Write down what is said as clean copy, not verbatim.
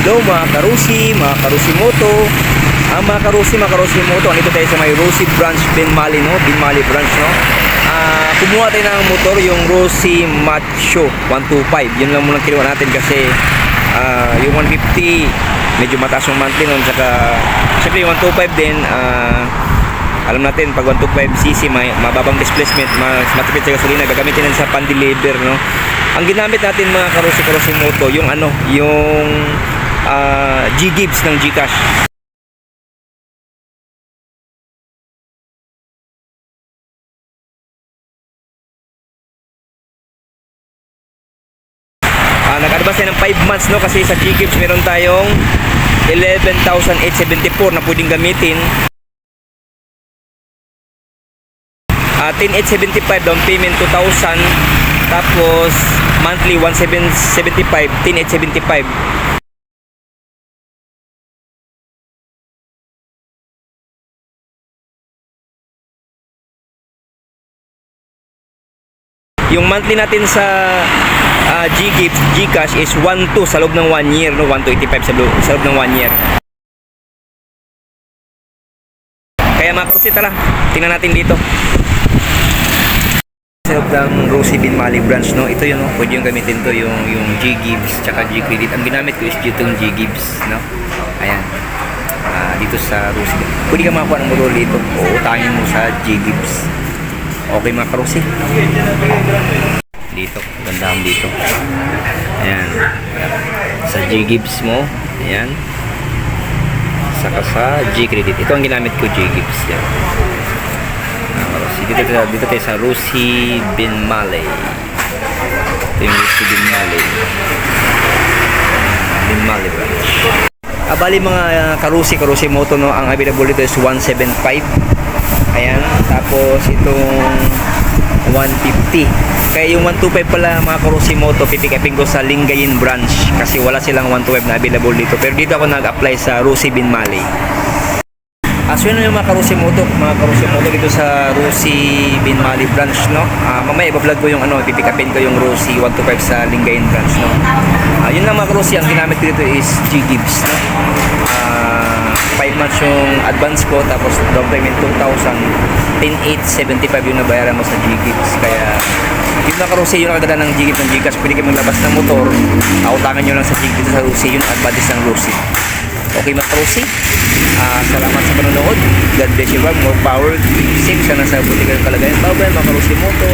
Hello mga karusi, mga karusi moto. Mga karusi moto. Andito tayo sa may Rusi branch, Binmali, no? Binmali branch, no? Kumuha tayo ng motor, yung Rusi Macho 125. Yun lang muna kinuha natin kasi yung 150 medyo mataas yung monthly nun. Saka syempre yung 125 din, alam natin pag 125cc mababang displacement, mas matipid sa gasolina, gagamitin natin sa pan-deliver, no? Ang ginamit natin mga karusi moto, yung yung G-Gibbs ng Gcash. Nag-advance tayo ng 5 months, no? Kasi sa G-Gibbs meron tayong 11,874 na pwedeng gamitin. 10,875 down payment 2,000, tapos monthly 1,775, 10,875. Yung monthly natin sa G-Gibbs, Gcash is 1,2 sa loob ng 1 year, no? 1,285 sa loob ng 1 year. Kaya mga karusi, tara, tingnan natin dito sa loob ng Rusi Binmali branch, no? Ito yun, no? Pwede yung gamitin to, yung G-Gibbs tsaka G-Credit. Ang ginamit ko is itong G-Gibbs, no? Ayan, dito sa Rusi. Pwede ka makakuha ng motor dito o utangin mo sa G-Gibbs. Okay mga karusi, dito, gandaan dito. Ayan, sa G-Gibbs mo, ayan, saka sa G-Credit. Ito ang ginamit ko, G-Gibbs. Yan. Dito tayo sa Rusi Binmali. Ito yung Rusi Binmali branch. Bali mga karusi moto, no? Ang available dito is 175. Ayan, tapos itong 150. Kaya yung 125 pala mga karusi moto, pipikapin ko sa Lingayen branch kasi wala silang 125 na available dito. Pero dito ako nag-apply sa Rusi Binmali. So yun yung mga karusi moto dito sa Rusi Binmali branch, no? Mamaya iba-vlog ko yung pipikapin ko yung Rusi 125 sa Lingayen branch, no? Yun lang mga karusi, ang ginamit dito is G-Gibbs, no? 5 months yung advance ko, tapos down payment 2,000, 10,875 yung nabayaran mo sa G-Gibbs. Kaya yun mga karusi, yung nakaganda ng G-Gibbs ng Gcash, pwede kayo maglabas ng motor, utangan nyo lang sa G-Gibbs sa Rusi, yun advantage ng Rusi. Okay mga karusi, salamat sa panonood. God bless you, more power, keep safe, sana sa buti kayong kalagayan. Bye bye mga karusi moto.